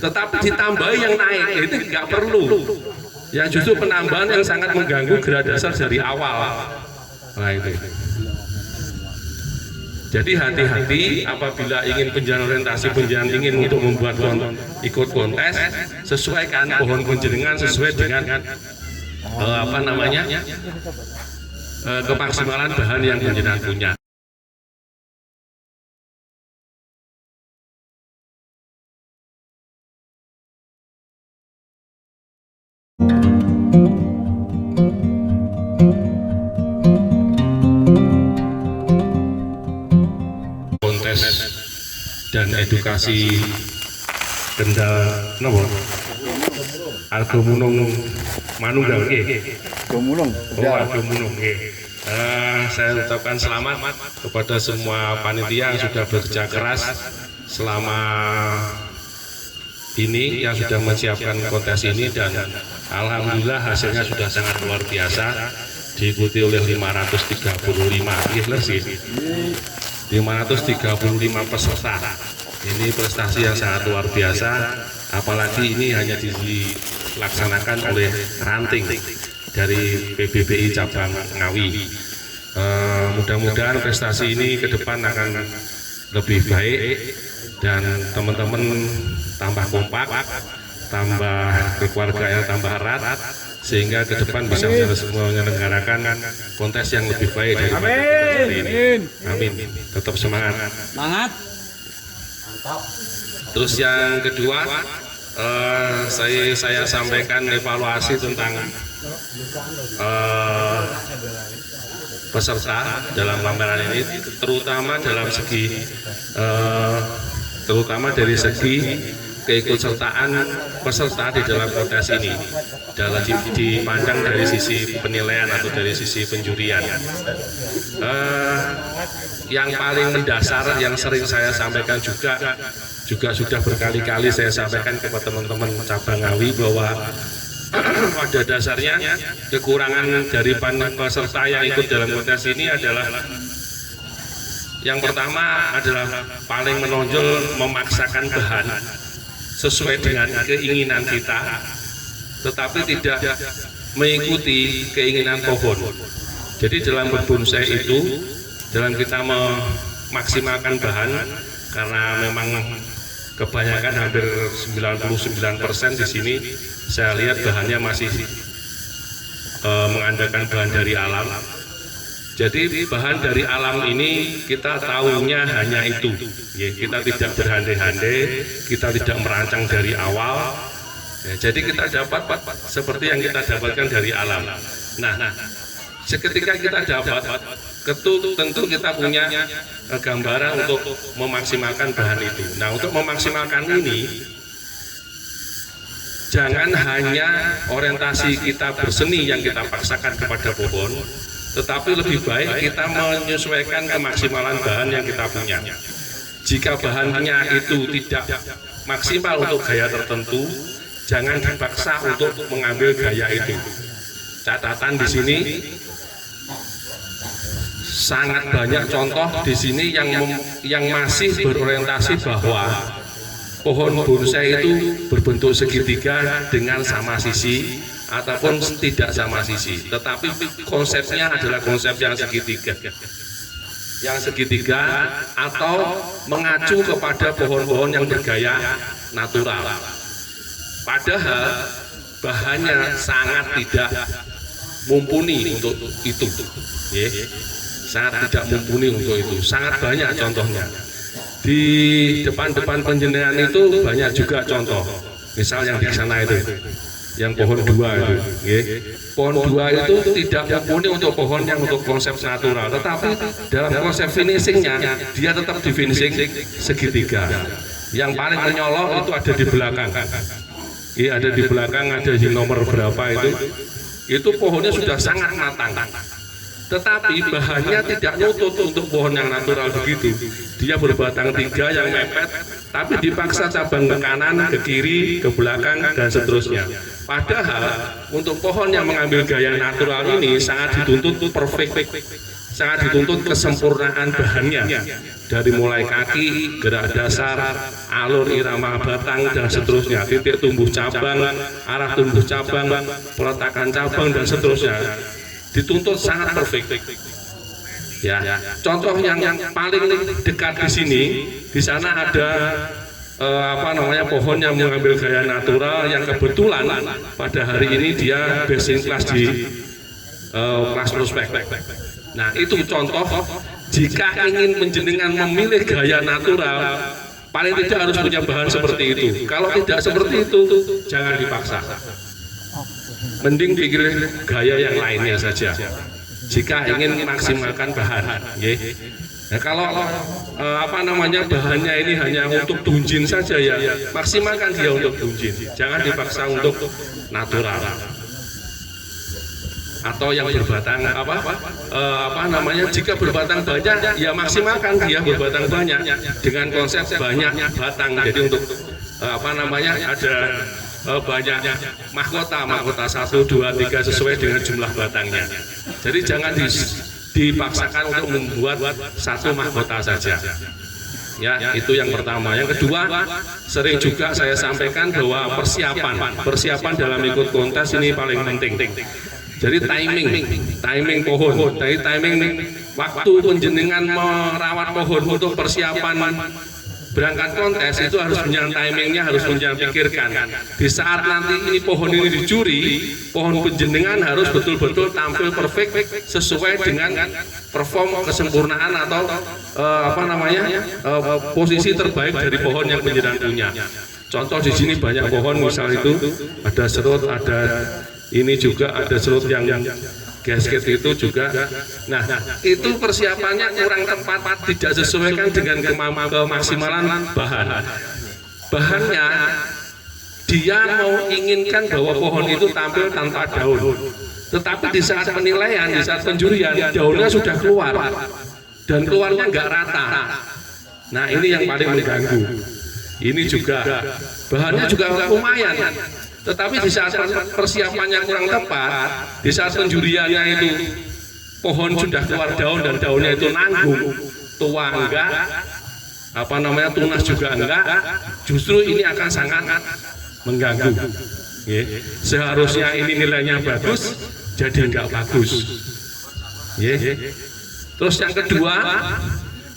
tetapi ditambahi yang naik itu nggak perlu. Yang justru penambahan yang sangat mengganggu gerak dasar dari awal. Nah itu. Jadi hati-hati apabila ingin penjalan orientasi, penjalan ingin untuk membuat ikut kontes, sesuaikan pohon penjenengan sesuai dengan kemaksimalan bahan yang penjenengan punya. Kontes dan edukasi Kendal nopo Argo Munung Manunggal Gomulung. Argo Munung saya ucapkan selamat kepada semua panitia yang sudah bekerja keras selama ini, yang sudah menyiapkan kontes ini, dan alhamdulillah hasilnya sudah sangat luar biasa, diikuti oleh 535 peserta. Ini prestasi yang sangat luar biasa, apalagi ini hanya dilaksanakan oleh ranting dari PBBI cabang Ngawi. Mudah-mudahan prestasi ini ke depan akan lebih baik dan teman-teman tambah kompak, tambah kekeluargaan tambah erat, sehingga ke depan bisa menyelenggarakan kontes yang lebih baik dari ini. Amin. Tetap semangat. Semangat. Terus yang kedua, saya sampaikan evaluasi tentang peserta dalam pameran ini, terutama dari segi keikutsertaan peserta di dalam kontes ini, dalam dipandang dari sisi penilaian atau dari sisi penjurian. Yang paling mendasar yang sering saya sampaikan juga sudah berkali-kali saya sampaikan kepada teman-teman cabang Ngawi bahwa pada dasarnya kekurangan dari peserta yang ikut dalam kontes ini adalah yang pertama adalah paling menonjol memaksakan bahan sesuai dengan keinginan kita, tetapi tidak mengikuti keinginan pohon. Jadi dalam berbonsai itu, dalam kita memaksimalkan bahan, karena memang kebanyakan hampir 99% di sini saya lihat bahannya masih mengandalkan bahan dari alam. Jadi bahan dari alam ini kita tahunya hanya itu, ya, kita tidak berandai-andai, kita tidak merancang dari awal, ya, jadi kita dapat seperti yang kita dapatkan dari alam. Nah, seketika kita dapat, tentu kita punya gambaran untuk memaksimalkan bahan itu. Nah, untuk memaksimalkan ini, jangan hanya orientasi kita berseni yang kita paksakan kepada pohon, tetapi lebih baik kita menyesuaikan kemaksimalan bahan yang kita punya. Jika bahannya itu tidak maksimal untuk gaya tertentu, jangan dipaksa untuk mengambil gaya itu. Catatan di sini sangat banyak contoh di sini yang masih berorientasi bahwa pohon bonsai itu berbentuk segitiga dengan sama sisi ataupun tidak sama sisi, tetapi konsepnya adalah konsep yang segitiga. Yang segitiga atau mengacu kepada pohon-pohon yang bergaya natural. Padahal bahannya sangat tidak mumpuni untuk itu. Sangat tidak mumpuni untuk itu. Sangat banyak contohnya. Di depan-depan penjenengan itu banyak juga contoh. Misal yang di sana itu, yang pohon dua itu, pohon dua itu tidak mumpuni untuk pohon yang untuk konsep natural, tetapi dalam konsep finishingnya dia tetap di finishing segitiga. Yang paling menyolok itu ada di belakang, ada di belakang, ada di nomor berapa itu pohonnya sudah sangat matang, tetapi bahannya tidak nyutut untuk pohon yang natural begitu. Dia berbatang tiga yang mepet, tapi dipaksa cabang ke kanan, ke kiri, ke belakang, dan seterusnya. Padahal untuk pohon yang mengambil gaya natural ini sangat dituntut perfect, sangat dituntut kesempurnaan bahannya, dari mulai kaki, gerak dasar, alur irama batang dan seterusnya, titik tumbuh cabang, arah tumbuh cabang, peletakan cabang dan seterusnya, dituntut sangat perfect. Ya, contoh yang paling dekat di sini, di sana ada pohon yang mengambil gaya natural yang kebetulan pada hari ini dia best in class di kelas prospek. Nah, itu contoh jika ingin menjenengan memilih gaya natural, paling tidak harus punya bahan seperti itu. Kalau tidak seperti itu, jangan dipaksa. Mending pilih gaya yang lainnya saja jika ingin maksimalkan bahan. Nah, kalau bahannya ini hanya untuk tunjin saja, ya maksimalkan dia untuk tunjin, jangan dipaksa untuk natural. Atau yang berbatang jika berbatang banyak, ya maksimalkan dia berbatang banyak dengan konsep banyak batang. Jadi untuk ada banyak mahkota 1, 2, 3 sesuai dengan jumlah batangnya. Jadi jangan dipaksakan untuk membuat satu mahkota saja. Ya, itu yang pertama. Yang kedua, sering juga saya sampaikan bahwa persiapan dalam ikut kontes ini paling penting. Jadi timing pohon, dari timing waktu penjenengan merawat pohon untuk persiapan berangkat kontes itu harus punya timingnya, harus punya pikirkan. Di saat nanti ini pohon ini dicuri, pohon penjenengan harus betul-betul tampil perfect sesuai dengan perform kesempurnaan atau posisi terbaik dari pohon yang penjenengan punya. Contoh di sini banyak pohon, misal itu ada serut, ada ini juga ada serut yang gasket itu juga. Nah, itu persiapannya kurang tepat, tidak sesuaikan dengan kemaksimalan bahan. Bahannya dia mau inginkan bahwa pohon itu tampil tanpa daun, tetapi di saat penilaian, di saat penjurian, daunnya sudah keluar dan keluarnya nggak rata. Nah, ini yang paling mengganggu. Ini juga bahannya juga lumayan, tetapi di saat persiapannya kurang tepat, di saat penjuriannya itu pohon sudah keluar daun dan daunnya itu nanggung, tua enggak, tunas juga enggak, justru ini akan sangat mengganggu. Seharusnya ini nilainya bagus, jadi enggak bagus. Terus yang kedua,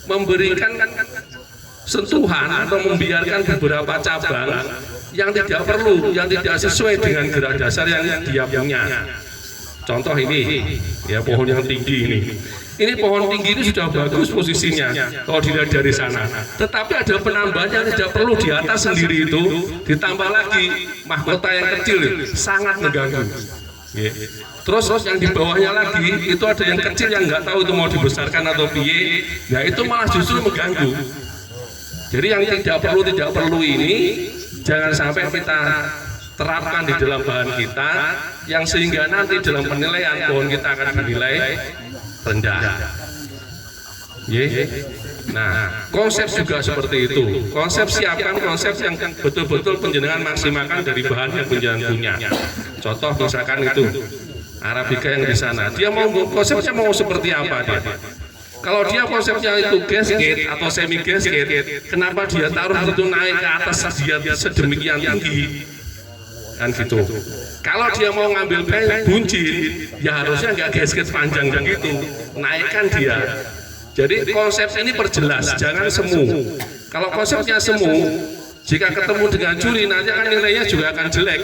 memberikan sentuhan atau membiarkan beberapa cabang yang tidak perlu, yang tidak sesuai dengan gerak dasar yang dia punya. Contoh ini, ya pohon yang tinggi ini. Ini pohon tinggi ini sudah bagus posisinya kalau dilihat dari sana. Tetapi ada penambahan yang tidak perlu di atas sendiri itu, ditambah lagi mahkota yang kecil, sangat mengganggu. Terus yang di bawahnya lagi itu ada yang kecil yang nggak tahu itu mau dibesarkan atau piye. Nah itu malah justru mengganggu. Jadi yang tidak perlu ini jangan sampai kita terapkan di dalam bahan kita, yang sehingga nanti dalam penilaian pohon kita akan dinilai rendah. Nah, konsep juga seperti itu. Konsep siapkan konsep yang betul-betul penjenengan maksimalkan dari bahan yang penjenengan punya. Contoh misalkan itu Arabica yang di sana, dia mau konsepnya mau seperti apa dia? Kalau dia konsepnya itu gasket atau semi gasket, kenapa dia taruh itu naik ke atas dia sedemikian tinggi? Kan gitu. Kalau dia mau ngambil buncit, ya harusnya nggak gasket panjang begitu, naikkan dia. Jadi konsep ini perjelas, jangan semu. Kalau konsepnya semu, jika ketemu dengan juri nanti akan nilainya juga akan jelek.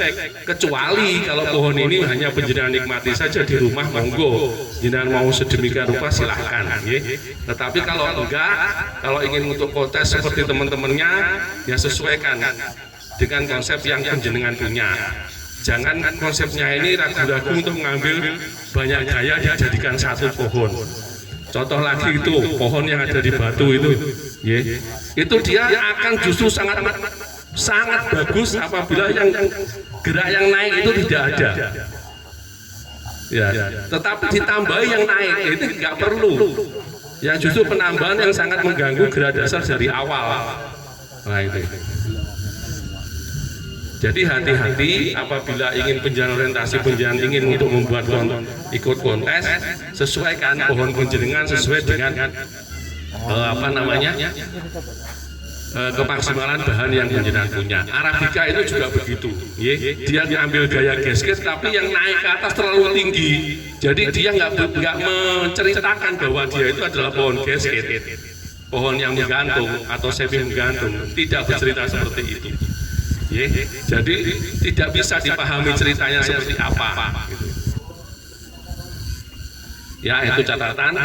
Kecuali kalau pohon ini hanya penjenengan nikmati saja di rumah, monggo. Jenengan mau sedemikian rupa silahkan. Tetapi kalau enggak, kalau ingin untuk kontes seperti teman-temannya, ya sesuaikan dengan konsep yang penjenengan punya. Jangan konsepnya ini ragu-ragu untuk mengambil banyak gaya dijadikan satu pohon. Contoh lagi itu pohon yang ada di Batu itu, itu dia akan justru sangat bagus apabila yang gerak yang naik itu tidak ada. Tetapi ditambahi yang naik itu nggak perlu. Yang justru penambahan yang sangat mengganggu gerak dasar dari awal. Nah itu. Jadi hati-hati apabila ingin penjenengan orientasi, penjenengan ingin untuk membuat ikut kontes, sesuaikan pohon penjenengan sesuai dengan kemaksimalan bahan yang penjenengan punya. Arabica itu juga begitu, dia ngambil gaya gasket tapi yang naik ke atas terlalu tinggi, jadi dia nggak menceritakan bahwa dia itu adalah pohon gasket, pohon yang menggantung atau semi menggantung, tidak bercerita seperti itu. Jadi tidak bisa dipahami ceritanya seperti apa. Ya, itu catatan.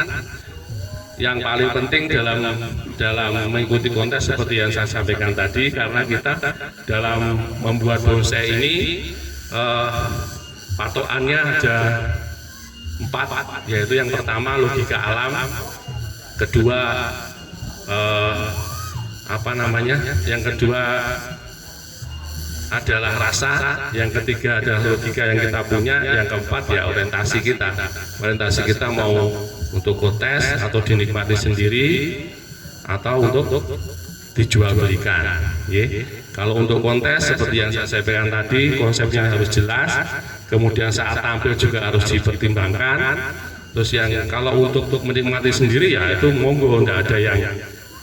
Yang paling penting dalam mengikuti kontes seperti yang saya sampaikan tadi, karena kita dalam membuat bonsai ini patokannya ada 4, yaitu yang pertama logika alam, kedua yang kedua adalah rasa, yang ketiga adalah logika yang kita punya, yang keempat ya orientasi kita. Orientasi kita mau untuk kontes atau dinikmati sendiri atau untuk dijual belikan. Kalau untuk kontes seperti yang saya sampaikan tadi, konsepnya harus jelas, kemudian saat tampil juga harus dipertimbangkan. Terus kalau untuk menikmati sendiri ya itu monggo, tidak ada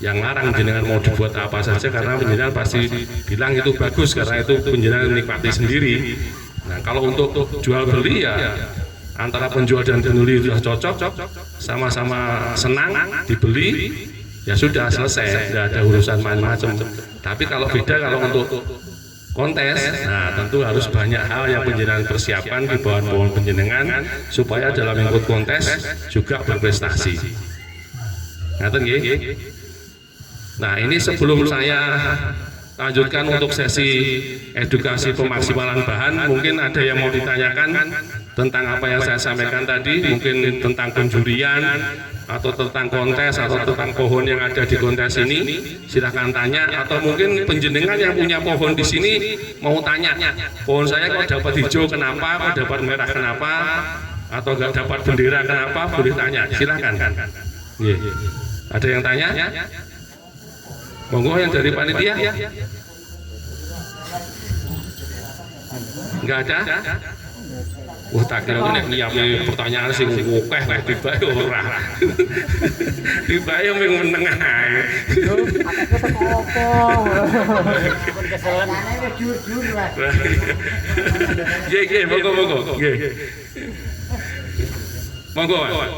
yang larang jenengan mau dibuat apa saja, karena penjenengan pasti bilang itu bagus karena itu penjenengan menikmati sendiri. Nah, kalau untuk jual beli ya antara penjual dan pembeli sudah cocok, sama-sama senang dibeli, ya sudah selesai, tidak ada urusan macam-macam. Tapi kalau beda, kalau untuk kontes, nah tentu harus banyak hal yang penjenengan persiapkan di bawah pohon penjenengan supaya dalam ikut kontes juga berprestasi. Ngaten nggih? Nah, ini sebelum saya lanjutkan untuk sesi edukasi pemaksimalan bahan, mungkin ada yang mau ditanyakan tentang apa yang saya sampaikan tadi, mungkin tentang penjurian atau tentang kontes atau tentang pohon yang ada di kontes ini, silahkan tanya. Atau mungkin penjenengan yang punya pohon di sini mau tanya, pohon saya kok dapat hijau kenapa, kok dapat merah kenapa, atau nggak dapat bendera kenapa, boleh tanya, silahkan. Ada yang tanya? Monggo yang dari panitia? Enggak ada? Wah, tak kira nek nyiapin pertanyaan sing akeh nek tiba ora. Tiba yo mung meneng ae. Apa? Keselanane jujur lah. Nggih, monggo. Nggih. Monggo, Mas.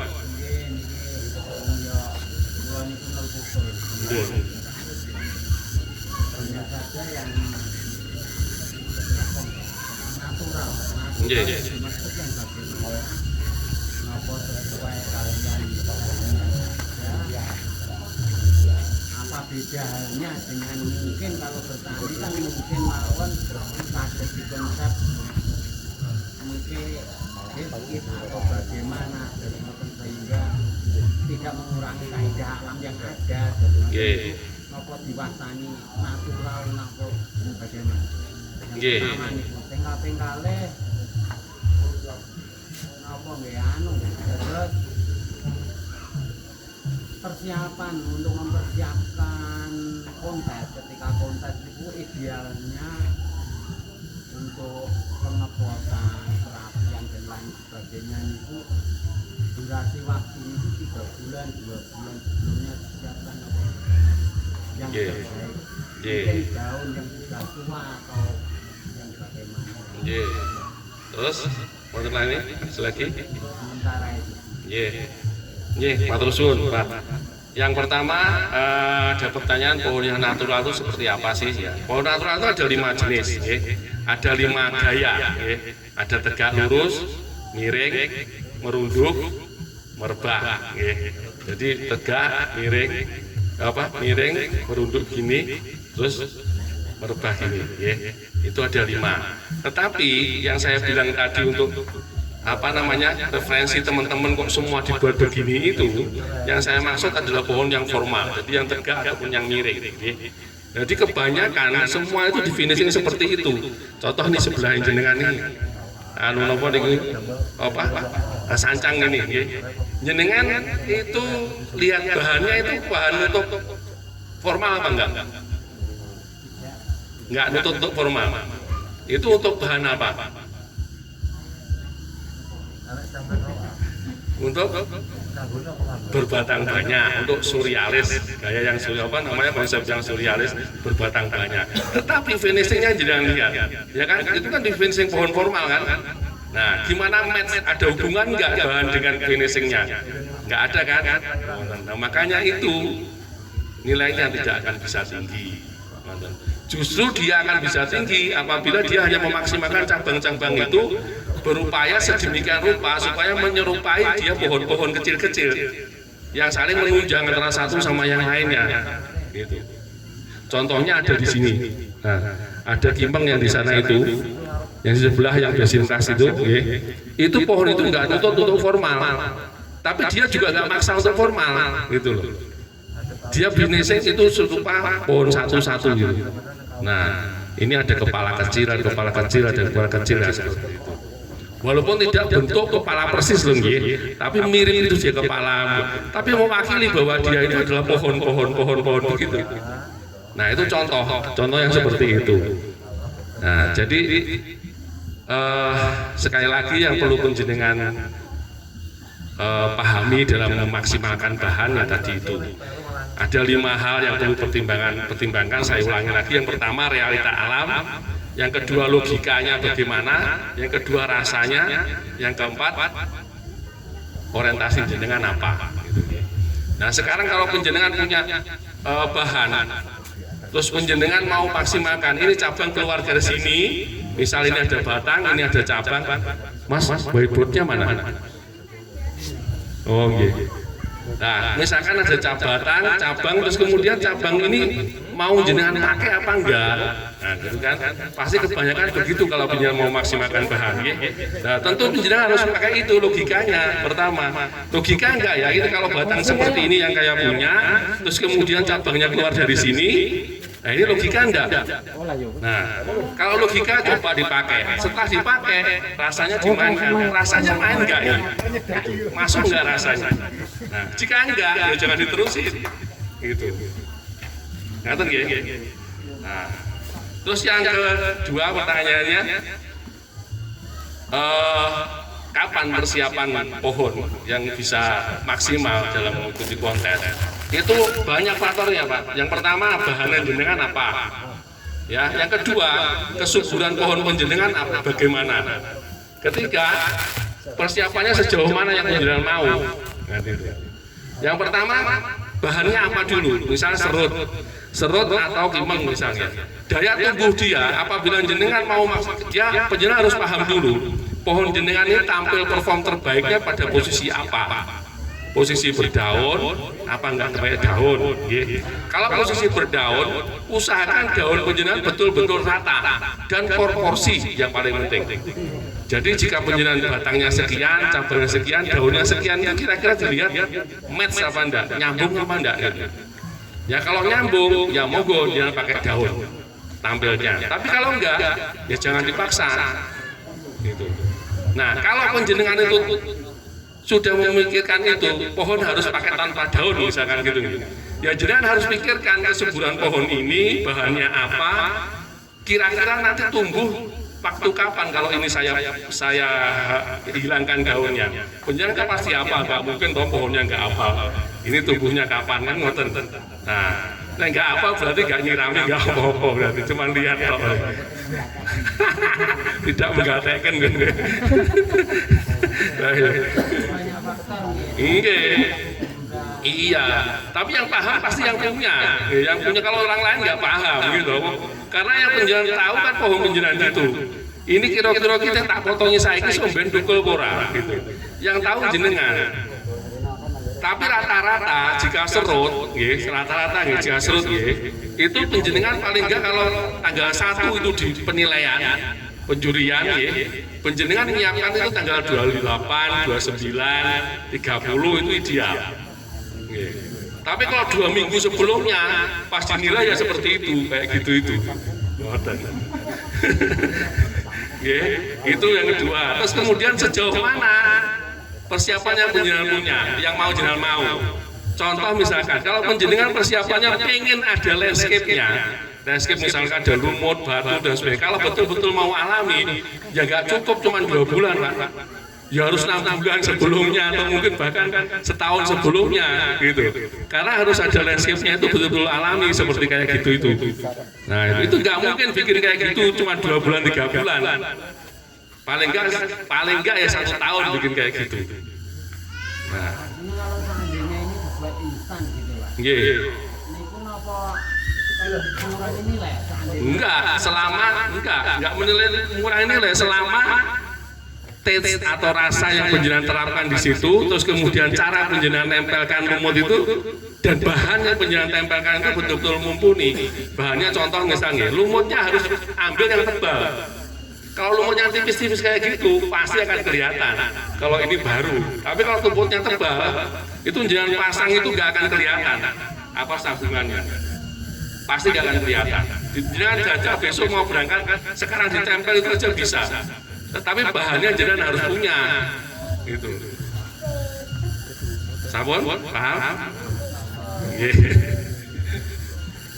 Nggih. Apa bedanya dengan mungkin kalau bertani kan mungkin mawon saged di konsep mungkin atau bagaimana sehingga tidak mengurangi kaidah alam yang ada. Nggih. Napa diwastani natural napa bagaimana? Nggih. Tinggal-tinggalnya apa nggih terus persiapan untuk mempersiapkan kontes, ketika kontes itu idealnya untuk pengebotan, perapian dan lain sebagainya itu durasi waktu itu 3 bulan, 2 bulan sebelumnya disiapkan yang terbaik. Mungkin daun yang sudah tua atau yang bagaimana. Terus wonten lagi selagi? Sementara itu. Matur suwun, Pak. Yang pertama ada pertanyaan pohon yang natural itu seperti apa sih ya? Pohon natural itu ada 5 jenis, ada 5 gaya, ada tegak lurus, miring, merunduk, merebah. Jadi tegak, miring, merunduk gini, terus merebah gini. Itu ada 5. Tetapi yang saya bilang tadi untuk referensi teman-teman kok semua dibuat begini itu, yang saya maksud adalah pohon yang formal, jadi yang tegak ataupun yang miring. Jadi kebanyakan semua itu definisinya seperti itu. Contoh nih sebelah jenengan ini, sancang ini, jenengan itu lihat bahannya itu bahan untuk formal apa enggak? Enggak nutup untuk formal. Itu untuk bahan apa? Untuk berbatang banyak, untuk surrealis, gaya yang apa namanya, konsep yang surrealis berbatang banyak. Tetapi finishingnya jangan lihat, ya kan? Itu kan di finishing pohon formal kan? Nah, gimana match, ada hubungan nggak bahan dengan finishingnya? Nggak ada kan? Nah, makanya itu nilainya tidak akan bisa tinggi. Justru dia akan bisa tinggi apabila dia hanya memaksimalkan cabang-cabang itu berupaya sedemikian rupa supaya menyerupai dia pohon-pohon kecil-kecil yang saling menunjang antara satu sama yang lainnya. Gitu. Contohnya ada di sini. Nah, ada kimpeng yang di sana itu, yang di sebelah yang besintas itu, itu pohon itu nggak tutup formal, tapi dia juga nggak maksa untuk formal, gitu loh. Dia finishing itu serupa pohon satu-satu gitu. Nah, ini ada kepala kecil, ada kepala kecil, ada kepala kecil, ya, seperti itu. Walaupun tidak bentuk kepala persis loh, tapi mirip itu dia kepala, tapi mewakili bahwa dia itu adalah pohon begitu. Nah, itu contoh yang seperti itu. Nah, jadi sekali lagi yang perlu penjenengan pahami dalam memaksimalkan bahan ya tadi itu. Ada 5 hal yang perlu pertimbangkan. Saya ulangi lagi. Yang pertama realita alam, yang kedua logikanya bagaimana, yang kedua rasanya, yang keempat orientasi jenengan apa. Nah, sekarang kalau penjenengan punya bahan, terus penjenengan mau maksimalkan, ini cabang keluar dari sini, misal ini ada batang, ini ada cabang, mas whiteboardnya mana? Oh iya. Nah, misalkan ada cabang, terus kemudian cabang ini mau jenengan pakai apa enggak? Nah, gitu kan? Pasti kebanyakan begitu kalau penjenengan mau maksimalkan bahan. Nah, tentu penjenengan harus pakai itu logikanya. Pertama, logika enggak ya? Itu kalau batang seperti ini yang kayak punya, terus kemudian cabangnya keluar dari sini. Nah, ini logika enggak? Nah, kalau logika coba dipakai. Setelah dipakai, rasanya dimainkan. Rasanya main enggak ya? Masuk enggak rasanya? Nah, jika enggak, ya jangan diterusin. Gitu. Ngerti nggih? Nah, terus yang kedua pertanyaannya, kapan persiapan pohon yang bisa maksimal dalam mengikuti kontes? Itu banyak faktornya, Pak. Yang pertama, bahan jenengan apa? Ya, yang kedua, kesuburan pohon penjenengan apa, bagaimana? Ketiga, persiapannya sejauh mana yang penjenengan mau? Yang pertama, bahannya apa dulu? Misalnya serut atau kimpeng misalnya. Daya tumbuh dia, apabila jenengan mau maksud dia, penjenengan harus paham dulu. Pohon jenengan ini tampil perform terbaiknya pada posisi apa? Posisi berdaun, apa enggak terbaik daun? Kalau posisi berdaun, usahakan daun penjenengan betul-betul rata dan proporsi yang paling penting. Jadi jika penjenengan batangnya sekian, cabangnya sekian, daunnya sekian, itu kira-kira dilihat match apa enggak, nyambung apa enggak? Ya kalau nyambung, ya monggo jangan pakai daun tampilnya. Tapi kalau enggak, ya jangan dipaksa. Gitu. Nah, kalau penjenengan itu sudah memikirkan itu, pohon harus pakai tanpa daun misalkan gitu. Ya jenengan harus pikirkan kesuburan pohon ini, bahannya apa, kira-kira nanti tumbuh waktu kapan kalau ini saya hilangkan daunnya. Penjenengan kan pasti apa, nggak mungkin toh pohonnya nggak apa. Ini tumbuhnya kapan kan ngoten. Nah, nggak apa berarti nggak nyirami, nggak apa-apa berarti cuma lihat toh. Tidak menggatekkan gitu. Iya, tapi yang paham pasti yang punya. Yang punya kalau orang lain nggak paham gitu. Karena yang penjenengan tahu kan pohon penjenengan itu. Ini kira-kira kita tak potongnya saiki somben dukul ora gitu. Yang tahu jenengan. Tapi rata-rata jika serut, rata-rata jika serut, itu penjenengan paling enggak kalau tanggal 1 itu di penilaian penjurian, penjenengan menyiapkan itu tanggal 28, 29, 30 itu ideal. Tapi kalau 2 minggu sebelumnya pas dinilai ya seperti itu, kayak gitu itu. Itu yang kedua. Terus kemudian sejauh mana persiapannya penjenengan punya, yang mau jenengan mau. Contoh misalkan, kalau penjenengan persiapannya pengen ada landscape-nya, landscape misalkan ada lumut, batu dan sebagainya. Kalau betul-betul mau alami, ya nggak cukup cuma 2 bulan Pak. Ya harus 6 bulan sebelumnya atau mungkin bahkan setahun sebelumnya gitu. Karena harus ada landscape-nya itu betul-betul alami seperti kayak gitu itu. Nah itu nggak mungkin bikin kayak gitu cuma 2 bulan 3 bulan. Paling enggak ya 1 tahun bikin kayak gitu. Nah, Ini kalau seandainya ini dibuat instan gitu Pak. nggih. Niku napa mengurangi nilai seandainya? Enggak mengurangi nilai selama taste atau rasa yang penjenengan terapkan di situ, terus kemudian cara penjenengan tempelkan lumut itu dan bahan yang penjenengan tempelkan itu betul-betul mumpuni. Bahannya contoh misalnya, lumutnya harus ambil yang tebal. Kalau lumutnya tipis-tipis kayak gitu, pasti akan kelihatan. Kalau ini baru, tapi kalau lumutnya tebal, itu jenengan pasang itu nggak akan kelihatan apa sambungannya. Pasti nggak akan kelihatan. Jenengan jajah besok mau berangkat, sekarang ditempel itu aja bisa. Tetapi bahannya jenengan harus punya, gitu. Sabun, paham?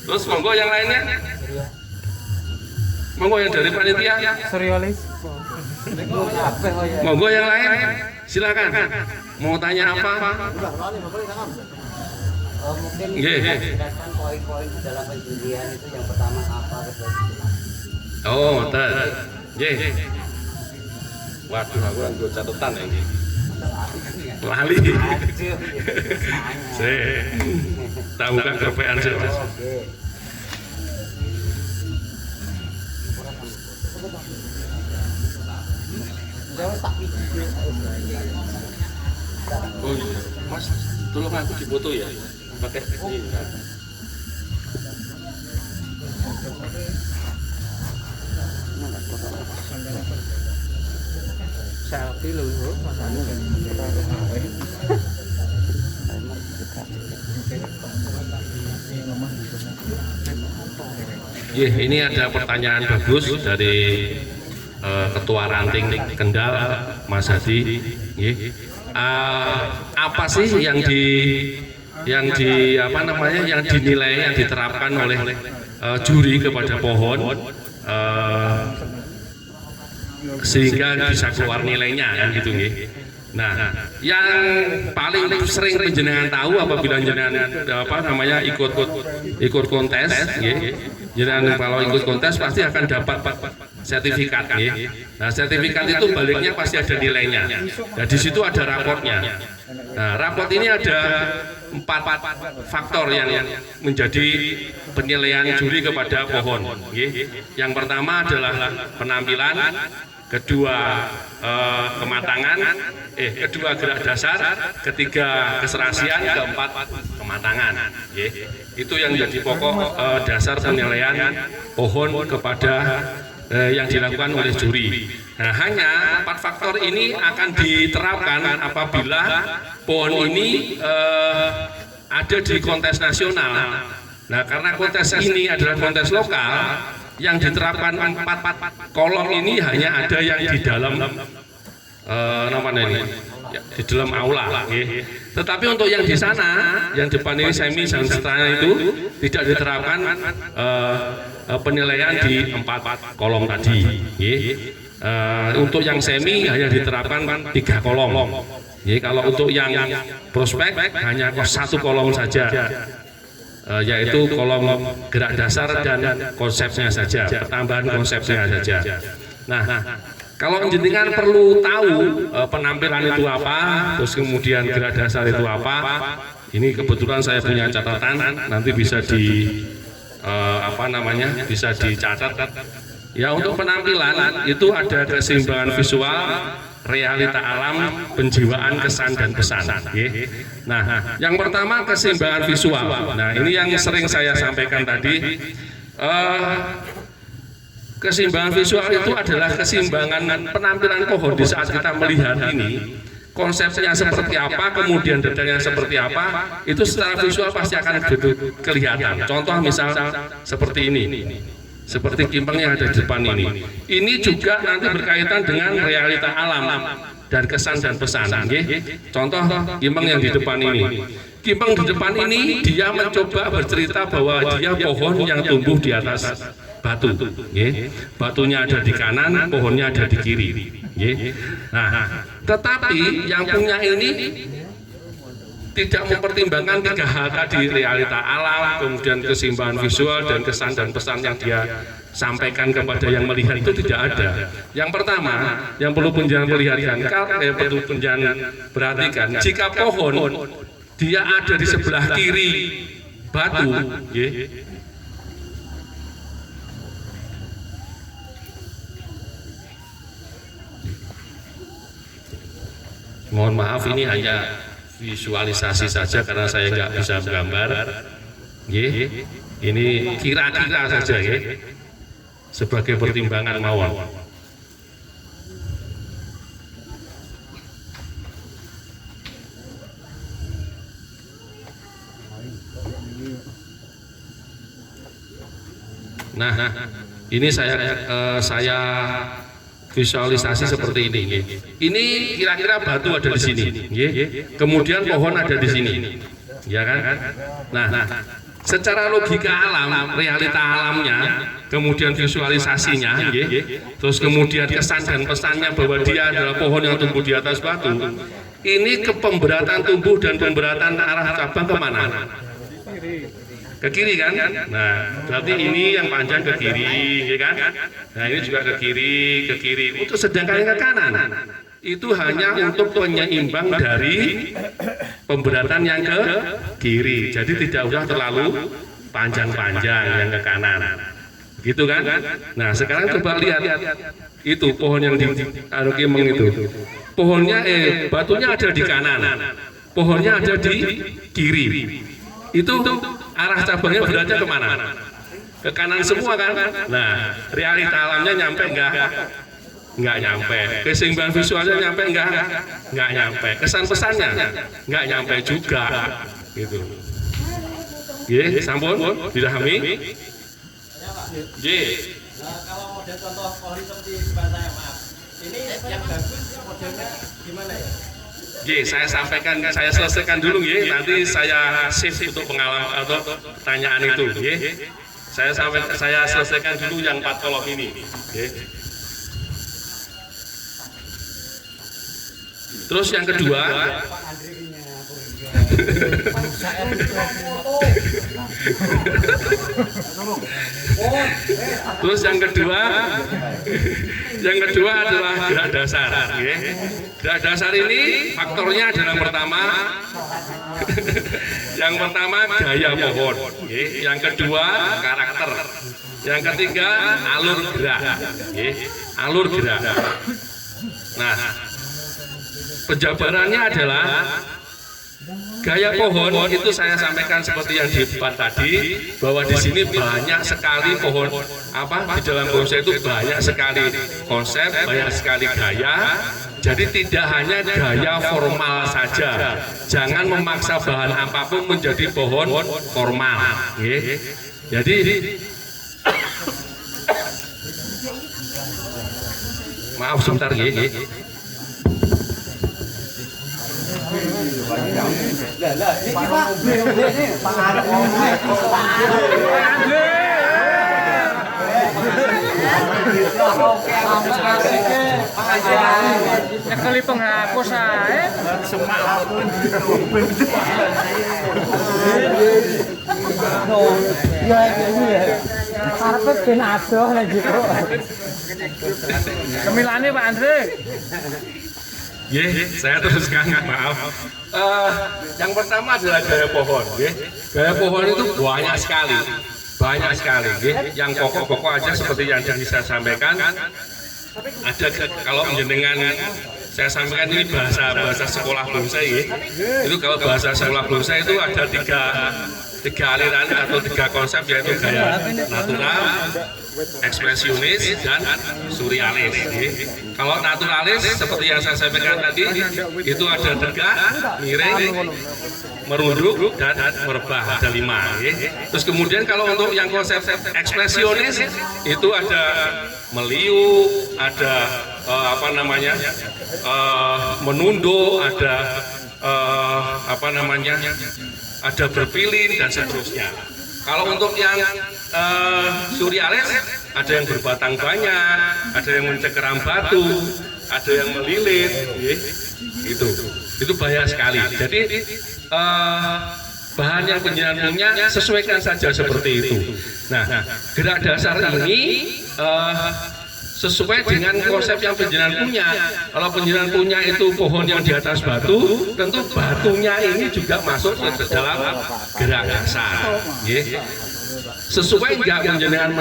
Terus monggo yang lainnya. Monggo yang dari panitia. Surrealis. Monggo yang lain. Silakan. Mau tanya apa? Mungkin Nggih. jelaskan poin-poin dalam penjulian itu yang pertama apa kedua. Oh, ngoten. Nggih. Waduh, aku nggo catatan iki. Lali. Tak buka kepean sih, Mas. Oh iya, Mas, tolong aku dipoto ya. Pakai ini. Selfie lho, Ini ada pertanyaan bagus dari Ketua Ranting Kendal, Mas Hadi. Apa sih yang dinilai, yang diterapkan oleh juri kepada pohon sehingga bisa keluar nilainya kan gitu nggih. Nah, yang paling sering penjenengan tahu apabila jenengan ikut kontes nggih. Jenengan kalau ikut kontes pasti akan dapat sertifikat nggih. Nah, sertifikat itu baliknya pasti ada nilainya. Nah, di situ ada raportnya. Nah, raport ini ada 4 faktor yang menjadi penilaian juri kepada pohon nggih. Yang pertama adalah penampilan, kedua kematangan, kedua gerak dasar, ketiga keserasian, keempat kematangan. Itu yang menjadi pokok dasar penilaian pohon kepada yang dilakukan oleh juri. Nah, hanya 4 faktor ini akan diterapkan apabila pohon ini ada di kontes nasional. Nah, karena kontes ini adalah kontes lokal, yang diterapkan 4 kolom ini hanya ada yang di dalam di dalam aula. Tetapi untuk yang di sana, yang depan ini semi dan seterusnya itu tidak diterapkan penilaian di 4 kolom tadi. Untuk yang semi hanya diterapkan 3 kolom. Kalau untuk yang prospek hanya 1 kolom saja. Yaitu kolom gerak dasar dan konsepnya saja, pertambahan konsepnya saja. Nah, kalau jenengan perlu tahu penampilan itu apa, terus kemudian gerak dasar itu apa, ini kebetulan saya punya catatan, nanti bisa bisa dicatat. Ya, untuk penampilan itu ada keseimbangan visual, realita alam, penjiwaan, kesan dan pesan. Nah, yang pertama keseimbangan visual. Nah, ini yang sering saya sampaikan tadi. Keseimbangan visual itu adalah keseimbangan penampilan pohon di saat kita melihat ini. Konsepnya seperti apa, kemudian detailnya seperti apa, itu secara visual pasti akan kelihatan. Contoh misal seperti ini. Seperti kimpeng yang ada di depan ini. Ini juga nanti berkaitan dengan realita alam dan kesan dan pesan. Contoh kimpeng yang di depan ini. Kimpeng di depan ini dia mencoba bercerita bahwa dia pohon yang tumbuh di atas batu. Batunya ada di kanan, pohonnya ada di kiri. Nah, tetapi yang punya ini tidak mempertimbangkan 3 hal tadi, realita alam, kemudian keseimbangan visual, dan kesan dan pesan yang dia sampaikan kepada yang melihat itu tidak ada. Yang pertama, yang perlu penjenengan perhatikan, jika pohon dia ada di sebelah kiri batu, mohon maaf ini hanya visualisasi saja karena saya nggak bisa menggambar. Ini kira-kira saja sebagai pertimbangan mawon. Nah, ini saya visualisasi seperti ini. Ini kira-kira batu ada di sini, kemudian pohon ada di sini, ya kan? Nah, secara logika alam, realita alamnya, kemudian visualisasinya, terus kemudian kesan dan pesannya bahwa dia adalah pohon yang tumbuh di atas batu. Ini ke pemberatan tumbuh dan pemberatan arah cabang kemana? Ke kiri kan? Nah, berarti ini yang panjang ke kiri, ya kan? Nah, ini juga ke kiri. Untuk sedangkan yang ke kanan itu hanya untuk penyeimbang dari pemberatan yang ke kiri. Jadi tidak usah terlalu panjang-panjang yang ke kanan. Gitu kan? Nah, sekarang coba lihat itu pohon yang di Kimpeng itu. Pohonnya batunya ada di kanan. Pohonnya ada di kiri. Itu arah cabangnya beratnya kemana? Ke kanan semua kan? Nah, realita alamnya nyampe nggak nyampe. Keseimbangan visualnya nyampe nggak nyampe. Kesan pesannya nggak nyampe juga. Gitu. Sampun dipahami? Kalau model contoh pohon seperti depan saya, maaf. Ini yang bagus modelnya gimana ya? Saya sampaikan, saya selesaikan dulu nanti saya save untuk pengalaman atau pertanyaan itu. Saya selesaikan dulu yang 4 kolom ini. Terus yang kedua, yang kedua adalah gerak dasar. Gerak dasar ini faktornya adalah yang pertama gaya pohon, yang kedua karakter, yang ketiga alur gerak. Nah, penjabarannya adalah gaya pohon itu saya sampaikan seperti yang di depan tadi, bahwa di sini banyak sekali pohon di dalam bonsai itu banyak sekali konsep, banyak sekali gaya. Jadi tidak hanya gaya formal saja, jangan memaksa bahan apapun menjadi pohon formal. Jadi maaf sebentar kali penghapus ae semak ya ini ya karepe ben adoh lagi kok kemilane Pak Andre. Saya teruskan, maaf. Yang pertama adalah gaya pohon. Gaya pohon itu banyak sekali. Yang pokok-pokok aja seperti yang tadi saya sampaikan. Ada kalau menjenengan saya sampaikan ini bahasa sekolah bonsai. Itu kalau bahasa sekolah bonsai itu ada tiga aliran atau 3 konsep, yaitu gaya natural, ekspresionis, dan surrealis. Kalau naturalis seperti yang saya sampaikan tadi, itu ada tegak, miring, merunduk, dan merebah, ada 5. Terus kemudian kalau untuk yang konsep ekspresionis itu ada meliuk, ada menunduk, ada apa namanya, ada berpilin dan seterusnya. Kalau untuk yang surrealis ada yang berbatang banyak, ada yang mencengkeram batu, ada yang melilit, itu banyak sekali. Jadi bahan yang penjenengan punya sesuaikan saja seperti itu. Nah, gerak dasar ini sesuai dengan konsep yang penjenengan punya. Kalau penjenengan punya itu pohon yang di atas batu, tentu batunya ini juga masuk ke dalam gerak dasar. Sesuai enggak penjenengan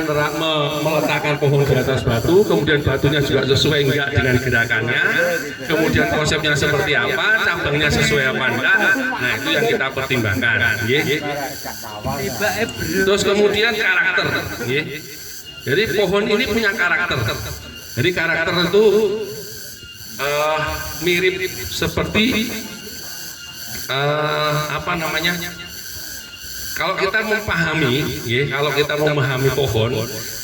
meletakkan pohon di atas batu, kemudian batunya juga sesuai enggak dengan gerakannya, kemudian konsepnya seperti apa, cabangnya sesuai apa enggak, nah itu yang kita pertimbangkan. Terus kemudian karakter. Jadi pohon ini punya karakter. Jadi karakter itu mirip seperti apa namanya? Kalau kita memahami, kalau kita memahami pohon,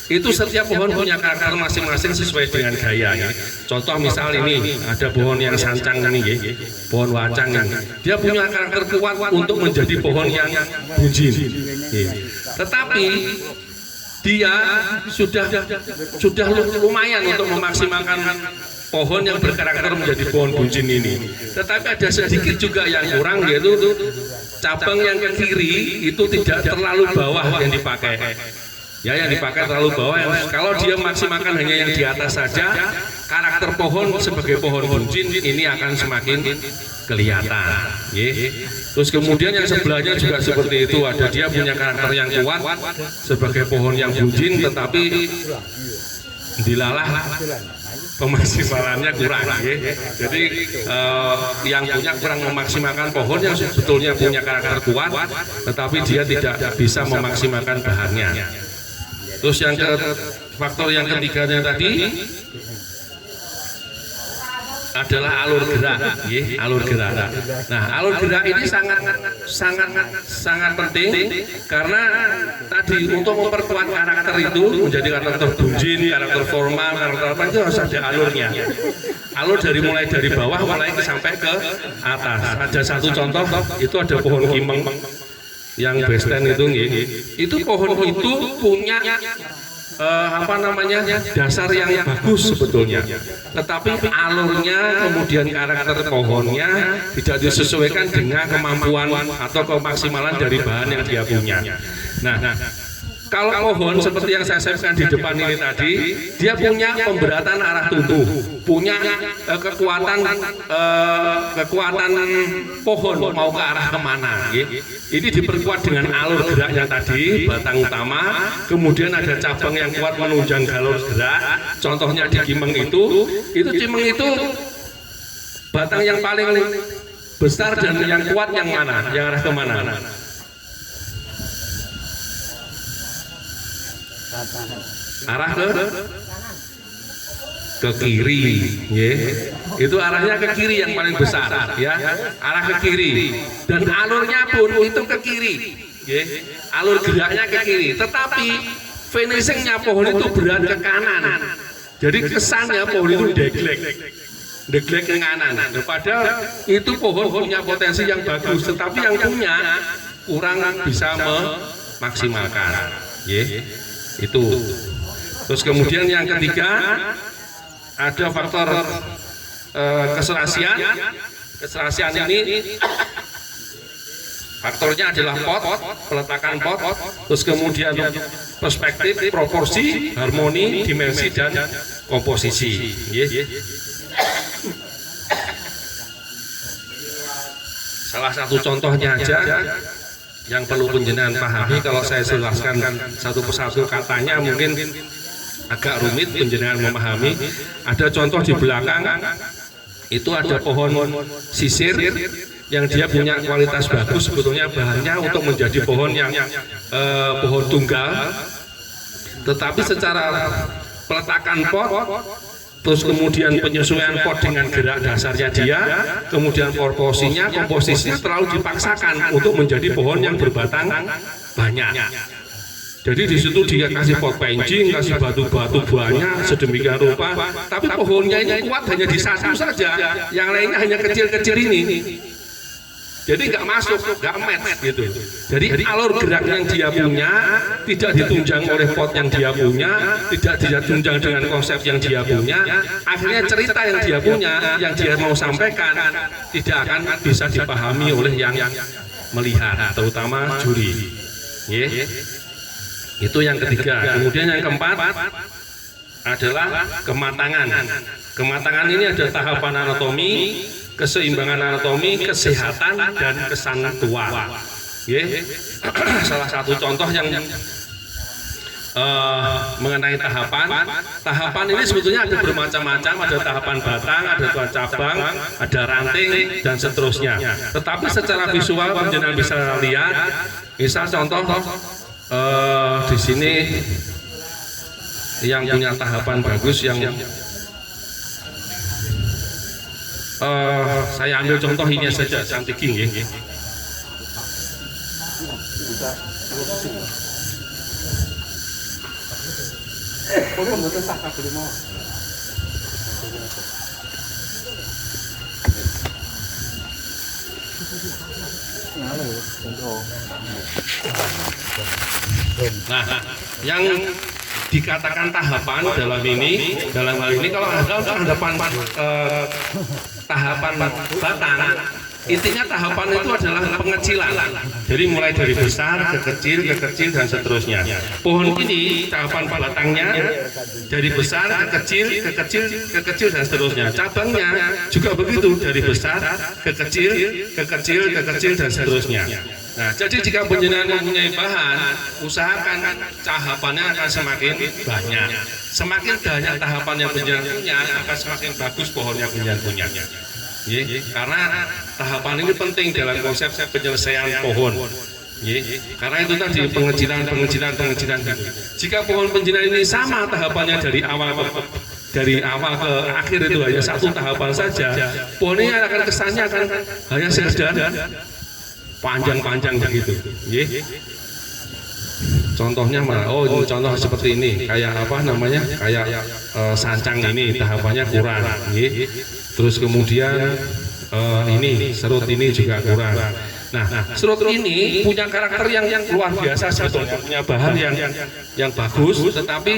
itu setiap pohon punya karakter masing-masing sesuai dengan gayanya. Contoh misal ini ada pohon yang sancang ini, pohon wacang ini, dia punya karakter kuat untuk menjadi pohon yang buncin. Tetapi dia sudah lumayan untuk memaksimalkan pohon yang berkarakter menjadi pohon buncin ini. Tetapi ada sedikit juga yang kurang, yaitu cabang yang ke kiri itu tidak terlalu bawah yang dipakai. Yang dipakai terlalu bawah. Kalau dia maksimalkan hanya yang di atas saja, karakter pohon sebagai pohon buncin ini akan semakin kelihatan. Terus kemudian yang sebelahnya juga seperti itu, ada dia punya karakter yang kuat sebagai pohon yang buncin, tetapi dilalah pemaksimalannya kurang. Jadi yang punya kurang memaksimalkan pohon yang sebetulnya punya karakter kuat, tetapi dia tidak bisa memaksimalkan bahannya. Terus yang faktor yang ketiganya tadi adalah alur gerak, alur gerak. Nah, alur gerak ini sangat penting karena tadi untuk memperkuat karakter itu menjadi karakter buncin, karakter formal, karakter apa itu harus ada alurnya. Alur mulai dari bawah mulai sampai ke atas. Ada satu contoh, itu ada pohon kimeng yang besten itu pohon itu punya apa namanya, dasar yang bagus sebetulnya, tetapi alurnya kemudian karakter pohonnya tidak disesuaikan dengan kemampuan atau kemaksimalan dari bahan yang dia punya. Nah, kalau pohon seperti yang saya sampaikan di depan ini tadi, dia punya pemberatan arah tumbuh, punya kekuatan pohon mau ke arah kemana. Ini diperkuat dengan alur geraknya tadi, batang utama, kemudian ada cabang yang kuat menunjang galur gerak. Contohnya di kimeng itu cimeng itu batang yang paling besar dan yang kuat yang mana, yang arah kemana? Arah ke kiri, itu arahnya ke kiri yang paling besar, arah ke kiri, dan alurnya pun itu ke kiri, alur geraknya ke kiri. Tetapi finishingnya pohon itu berat ke kanan, jadi kesannya pohon itu deglek ke kanan. Padahal itu pohon punya potensi yang bagus, tetapi yang punya kurang bisa memaksimalkan. Itu. Terus kemudian yang ketiga ada faktor keserasian. Keserasian ini faktornya adalah pot, peletakan pot, terus kemudian perspektif, proporsi, harmoni, dimensi dan komposisi. Salah satu contohnya aja yang perlu penjenengan pahami, kalau saya jelaskan satu persatu katanya mungkin agak rumit penjenengan memahami. Ada contoh di belakang itu ada pohon sisir yang dia punya kualitas bagus, sebetulnya bahannya untuk menjadi pohon yang pohon tunggal, tetapi secara peletakan pot, terus kemudian penyesuaian pot dengan gerak dasarnya dia, kemudian komposisinya terlalu dipaksakan untuk menjadi pohon yang berbatang banyak. Jadi di situ dia kasih pot pancing, kasih batu-batu banyak sedemikian rupa, tapi pohonnya ini kuat hanya di satu saja, yang lainnya hanya kecil-kecil ini. Jadi nggak masuk, nggak match gitu. Jadi alur gerak yang dia punya tidak ditunjang oleh pot yang dia punya, tidak ditunjang dengan konsep yang dia punya. Akhirnya cerita yang dia punya, yang dia mau sampaikan tidak akan bisa dipahami oleh yang melihat, terutama juri. Itu yang ketiga. Kemudian yang keempat adalah kematangan. Kematangan ini ada tahapan anatomi, keseimbangan anatomi, kesehatan, dan kesantuan. Salah satu contoh yang mengenai tahapan ini sebetulnya ada bermacam-macam, ada tahapan batang, ada cabang, ada ranting, dan seterusnya. Tetapi secara visual panjenengan bisa lihat, misal contoh di sini yang punya tahapan bagus, yang saya ambil contoh ini saja, cantik ya. Nah, yang dikatakan tahapan dalam hal ini kalau ada tahapan batang, intinya tahapan itu adalah pengecilan. Jadi mulai dari besar ke kecil dan seterusnya. Pohon ini tahapan batangnya dari besar ke kecil dan seterusnya. Cabangnya juga begitu, dari besar ke kecil dan seterusnya. Nah, jadi jika panjenengan mempunyai bahan, usahakan tahapannya akan semakin banyak. Semakin banyak tahapan yang panjenengan punya, akan semakin bagus pohonnya panjenengan punya. Karena tahapan ini penting dalam konsep penyelesaian pohon. Karena itu tadi pengecilan gitu. Jika pohon panjenengan ini sama tahapannya dari awal ke akhir itu hanya satu tahapan saja, pohon ini akan kesannya akan hanya sekedar panjang begitu. Contohnya ini contoh seperti ini, kayak apa namanya, kayak sancang ini tahapannya kurang. Terus kemudian ini serut ini juga kurang. Nah, serut ini punya karakter yang luar biasa sebetulnya, punya bahan yang bagus, tetapi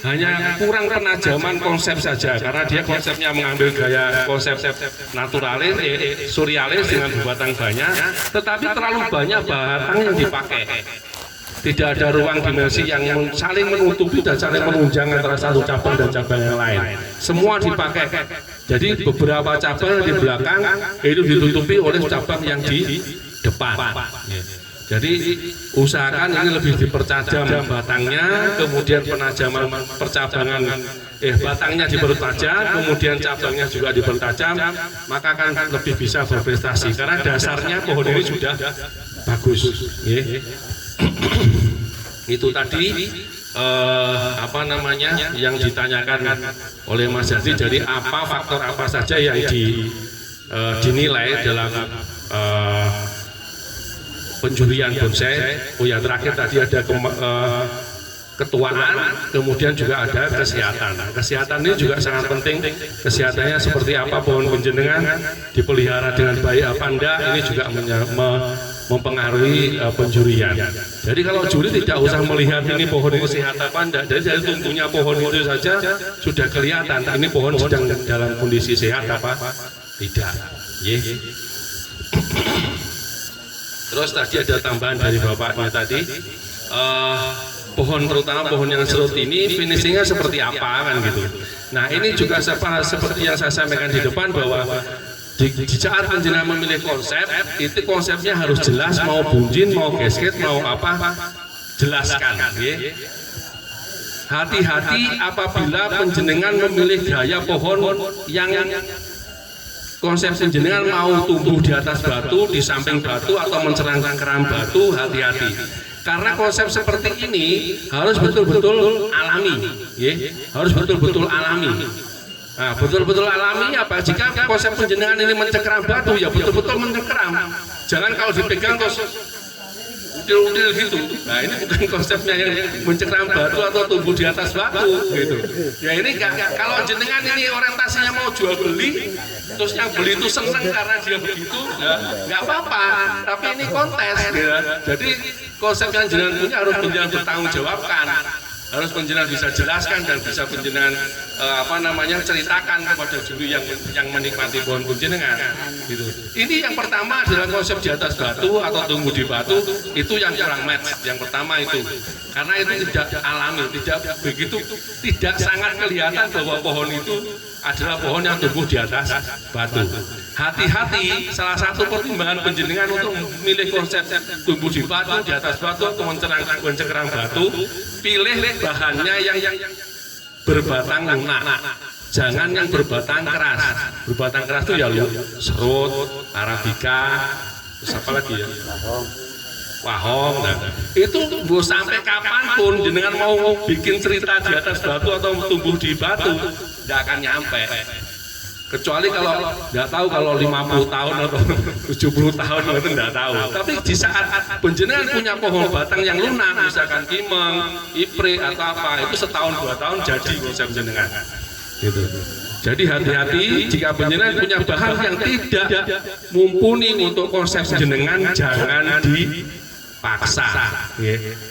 hanya kurang penajaman konsep saja, karena dia konsepnya mengambil gaya konsep naturalis, surrealis dengan batang banyak, tetapi terlalu banyak batang yang dipakai. Tidak ada ruang dimensi yang saling menutupi dan saling menunjang antara satu cabang dan cabang yang lain. Semua dipakai. Jadi beberapa cabang di belakang itu ditutupi oleh cabang yang di depan. Jadi usahakan ini lebih dipertajam batangnya, kemudian penajaman percabangan batangnya dipertajam, kemudian cabangnya juga dipertajam, maka akan lebih bisa berprestasi karena dasarnya pohon ini sudah bagus. Itu tadi apa namanya yang ditanyakan oleh Mas Jadi. Jadi apa faktor apa saja yang dinilai dalam penjurian bonsai? Oh ya, terakhir tadi ada ketuaan, kemudian juga ada kesehatan. Kesehatan ini juga sangat penting. Kesehatannya seperti apa pohon panjenengan dipelihara dengan baik apa enggak, ini juga mempengaruhi penjurian. Jadi kalau juri tidak usah melihat ini pohon ini sehat apa enggak, jadi dari tumbuhnya pohon itu saja sudah kelihatan ini pohon sedang dalam kondisi sehat apa tidak. Terus tadi ada tambahan dari bapaknya tadi, pohon terutama pohon yang serut ini finishingnya seperti apa kan gitu. Nah ini juga seperti yang saya sampaikan di depan bahwa di saat panjenengan memilih konsep, itu konsepnya harus jelas, mau bunjin, mau gasket, mau apa, jelaskan. Hati-hati apabila panjenengan memilih gaya pohon yang konsep panjenengan mau tumbuh di atas batu, di samping batu, atau mencerang keram batu, hati-hati. Karena konsep seperti ini harus betul-betul alami, harus betul-betul alami. Nah, betul-betul alami apa? Jika konsep panjenengan ini mencengkeram batu, ya betul-betul mencengkeram. Jangan kalau dipegang terus udil-udil gitu. Nah ini bukan konsepnya yang mencekram batu atau tumbuh di atas batu gitu. Ya ini kalau jenengan ini orientasinya mau jual beli, terus yang beli itu seneng karena dia begitu, ya nggak apa-apa. Tapi ini kontes, ya. Jadi konsep yang jenengan punya harus jenengan bertanggung jawabkan. Harus penjenengan bisa jelaskan dan bisa penjenengan ceritakan kepada juri yang menikmati pohon penjenengan gitu. Ini yang pertama adalah konsep di atas batu atau tumbuh di batu, itu yang kurang match. Yang pertama itu karena itu tidak alami, tidak sangat kelihatan bahwa pohon itu adalah pohon yang tumbuh di atas batu. Hati-hati, salah satu pertimbangan penjenengan untuk memilih konsep tumbuh di batu, di atas batu atau mencekrang batu, pilih bahannya yang berbatang lunak, jangan yang berbatang keras. Berbatang keras itu ya serut, arabica, terus apa lagi ya? Wahong. Nah, itu mau sampai kapanpun jenengan mau bikin cerita di atas batu atau tumbuh di batu, tidak akan nyampe. Kecuali kalau nggak tahu kalau 50 tahun atau 70 tahun itu nggak tahu. Tapi di saat penjenengan punya pohon batang yang lunak, misalkan kimeng, ipre atau apa, itu setahun 2 tahun jadi konsep jenengan. Gitu. Jadi hati-hati jika penjenengan punya bahan yang tidak mumpuni untuk konsep jenengan, jangan dipaksa.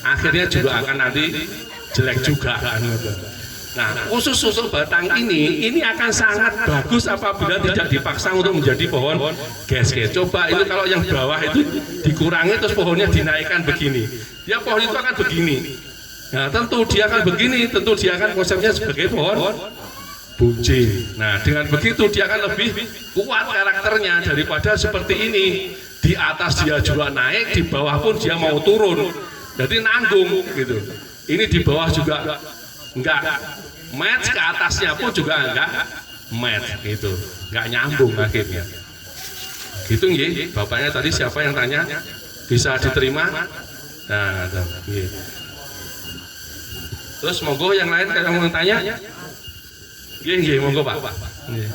Akhirnya juga akan nanti jelek juga kan. Nah, khusus batang ini akan sangat bagus apabila tidak dipaksa untuk menjadi pohon gesge. Coba ini kalau yang bawah itu dikurangi terus pohonnya dinaikkan begini, ya pohon itu akan begini. Nah, tentu dia akan begini, tentu dia akan konsepnya sebagai pohon buncit. Nah, dengan begitu dia akan lebih kuat karakternya daripada seperti ini. Di atas dia juga naik, di bawah pun dia mau turun, jadi nanggung gitu. Ini di bawah juga enggak match, ke atasnya pun juga enggak match gitu, enggak nyambung akhirnya gitu. Nggih, bapaknya tadi siapa yang tanya bisa diterima? Nah, terus monggo yang lain kalau mau tanya. Nggih, monggo Pak. Nggih.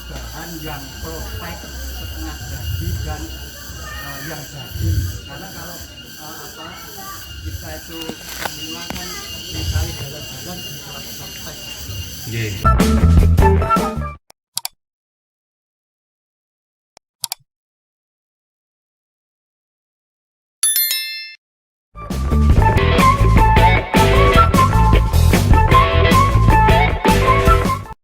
Bahan yang protek setengah jadi dan yang jadi, karena kalau kita itu menghilangkan misalnya jalan-jalan di surat protek.